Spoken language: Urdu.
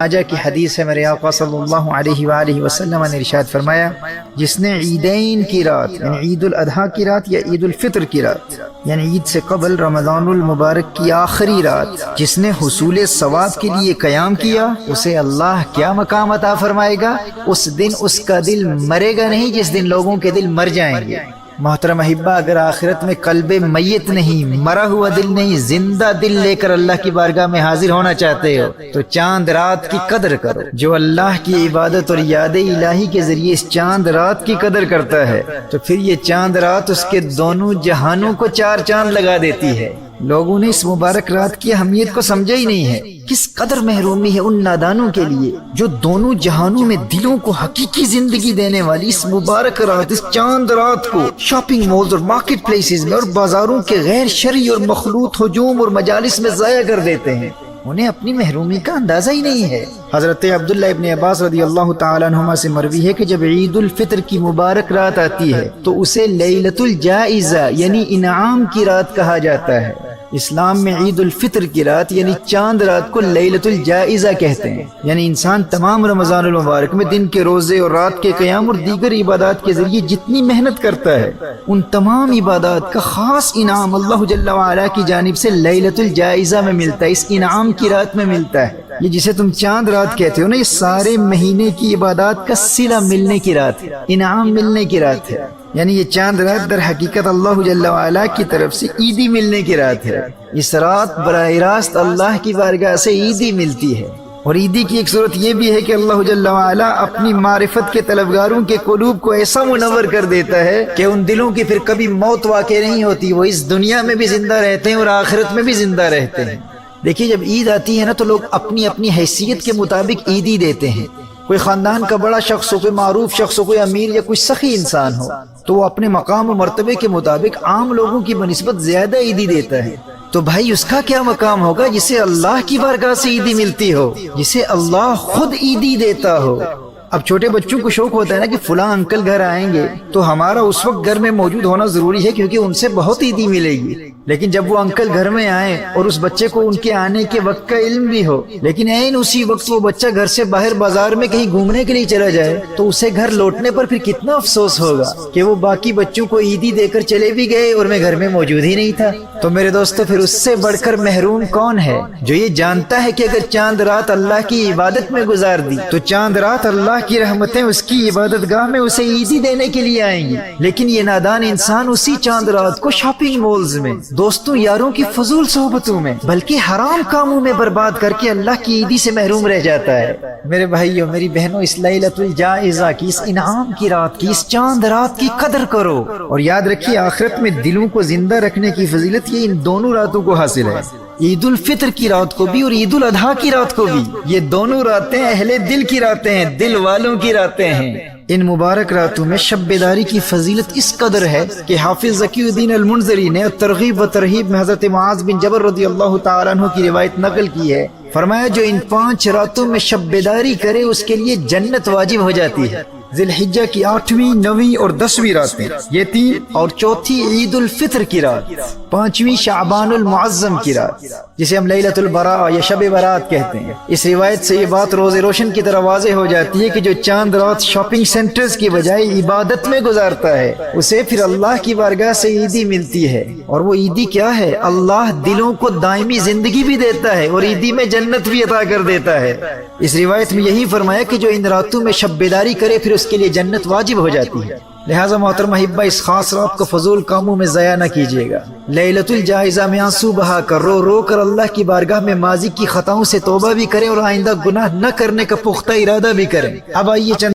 ماجہ کی حدیث ہے، میرے آقا صلی اللہ علیہ وآلہ وسلم نے ارشاد فرمایا، جس نے عیدین کی رات یعنی عید الاضحیٰ کی رات یا عید الفطر کی رات یعنی عید سے قبل رمضان المبارک کی آخری رات جس نے حصول ثواب کے لیے قیام کیا، اسے اللہ کیا مقام عطا فرمائے گا؟ اس دن اس کا دل مرے گا نہیں جس دن لوگوں کے دل مر جائیں گے۔ محترم احبہ، اگر آخرت میں قلب میت نہیں، مرا ہوا دل نہیں، زندہ دل لے کر اللہ کی بارگاہ میں حاضر ہونا چاہتے ہو تو چاند رات کی قدر کرو۔ جو اللہ کی عبادت اور یاد الہی کے ذریعے اس چاند رات کی قدر کرتا ہے تو پھر یہ چاند رات اس کے دونوں جہانوں کو چار چاند لگا دیتی ہے۔ لوگوں نے اس مبارک رات کی اہمیت کو سمجھا ہی نہیں ہے۔ کس قدر محرومی ہے ان نادانوں کے لیے جو دونوں جہانوں میں دلوں کو حقیقی زندگی دینے والی اس مبارک رات، اس چاند رات کو شاپنگ مالز اور مارکیٹ پلیسز میں اور بازاروں کے غیر شرعی اور مخلوط ہجوم اور مجالس میں ضائع کر دیتے ہیں۔ انہیں اپنی محرومی کا اندازہ ہی نہیں ہے۔ حضرت عبداللہ ابن عباس رضی اللہ تعالیٰ عنہما سے مروی ہے کہ جب عید الفطر کی مبارک رات آتی ہے تو اسے لیلۃ الجائزہ یعنی انعام کی رات کہا جاتا ہے۔ اسلام میں عید الفطر کی رات یعنی چاند رات کو لیلۃ الجائزہ کہتے ہیں، یعنی انسان تمام رمضان المبارک میں دن کے روزے اور رات کے قیام اور دیگر عبادات کے ذریعے جتنی محنت کرتا ہے ان تمام عبادات کا خاص انعام اللہ جل وعلا کی جانب سے لیلۃ الجائزہ میں ملتا ہے، اس انعام کی رات میں ملتا ہے۔ یہ جسے تم چاند رات کہتے ہو نا، یہ سارے مہینے کی عبادات کا صلہ ملنے کی رات ہے، انعام ملنے کی رات ہے۔ یعنی یہ چاند رات در حقیقت اللہ جل وعلا کی طرف سے عیدی ملنے کی رات ہے۔ اس رات براہ راست اللہ کی بارگاہ سے عیدی ملتی ہے۔ اور عیدی کی ایک صورت یہ بھی ہے کہ اللہ جل وعلا اپنی معرفت کے طلبگاروں کے قلوب کو ایسا منور کر دیتا ہے کہ ان دلوں کی پھر کبھی موت واقع نہیں ہوتی، وہ اس دنیا میں بھی زندہ رہتے ہیں اور آخرت میں بھی زندہ رہتے ہیں۔ دیکھیے، جب عید آتی ہے نا تو لوگ اپنی اپنی حیثیت کے مطابق عیدی دیتے ہیں۔ کوئی خاندان کا بڑا شخص ہو، کوئی معروف شخص ہو، کوئی امیر یا کوئی سخی انسان ہو تو وہ اپنے مقام و مرتبے کے مطابق عام لوگوں کی بنسبت زیادہ عیدی دیتا ہے۔ تو بھائی اس کا کیا مقام ہوگا جسے اللہ کی بارگاہ سے عیدی ملتی ہو، جسے اللہ خود عیدی دیتا ہو۔ اب چھوٹے بچوں کو شوق ہوتا ہے نا کہ فلاں انکل گھر آئیں گے تو ہمارا اس وقت گھر میں موجود ہونا ضروری ہے کیونکہ ان سے بہت عیدی ملے گی۔ لیکن جب وہ انکل گھر میں آئیں اور اس بچے کو ان کے آنے کے وقت کا علم بھی ہو لیکن عین اسی وقت وہ بچہ گھر سے باہر بازار میں کہیں گھومنے کے لیے چلا جائے تو اسے گھر لوٹنے پر پھر کتنا افسوس ہوگا کہ وہ باقی بچوں کو عیدی دے کر چلے بھی گئے اور میں گھر میں موجود ہی نہیں تھا۔ تو میرے دوستو، پھر اس سے بڑھ کر محروم کون ہے جو یہ جانتا ہے کہ اگر چاند رات اللہ کی عبادت میں گزار دی تو چاند رات اللہ کی رحمتیں اس کی عبادت گاہ میں اسے عیدی دینے کے لیے آئیں گی، لیکن یہ نادان انسان اسی چاند رات کو شاپنگ مالز میں، دوستوں یاروں کی فضول صحبتوں میں، بلکہ حرام کاموں میں برباد کر کے اللہ کی عیدی سے محروم رہ جاتا ہے۔ میرے بھائیوں، میری بہنوں، اس لیلۃ الجائزہ کی، اس انعام کی رات کی، اس چاند رات کی قدر کرو اور یاد رکھیے آخرت میں دلوں کو زندہ رکھنے کی فضیلت یہ ان دونوں راتوں کو حاصل ہے، عید الفطر کی رات کو بھی اور عید الاضحیٰ کی رات کو بھی۔ یہ دونوں راتیں اہل دل کی راتیں ہیں، دل والوں کی راتیں ہیں۔ ان مبارک راتوں میں شب بیداری کی فضیلت اس قدر ہے کہ حافظ ذکی الدین المنذری نے ترغیب و ترہیب میں حضرت معاذ بن جبل رضی اللہ تعالیٰ عنہ کی روایت نقل کی ہے۔ فرمایا جو ان 5 راتوں میں شب بیداری کرے اس کے لیے جنت واجب ہو جاتی ہے۔ ذی الحجہ کی 8ویں، 9ویں اور 10ویں راتیں، یہ 3، اور چوتھی عید الفطر کی رات، 5ویں شعبان المعظم کی رات جسے ہم لیلۃ البراء یا شب برات کہتے ہیں۔ اس روایت سے یہ بات روز روشن کی طرح واضح ہو جاتی ہے کہ جو چاند رات شاپنگ سینٹرز کی بجائے عبادت میں گزارتا ہے اسے پھر اللہ کی بارگاہ سے عیدی ملتی ہے۔ اور وہ عیدی کیا ہے؟ اللہ دلوں کو دائمی زندگی بھی دیتا ہے اور عیدی میں جنت بھی عطا کر دیتا ہے۔ اس روایت میں یہی فرمایا کہ جو ان راتوں میں شب بیداری کرے پھر اس کے لیے جنت واجب ہو جاتی ہے۔ لہٰذا محترم احبہ، اس خاص رات کو فضول کاموں میں ضائع نہ کیجیے گا۔ لیلۃ الجائزہ میں آنسو بہا کر، رو رو کر اللہ کی بارگاہ میں ماضی کی خطاؤں سے توبہ بھی کریں اور آئندہ گناہ نہ کرنے کا پختہ ارادہ بھی کریں۔ اب آئیے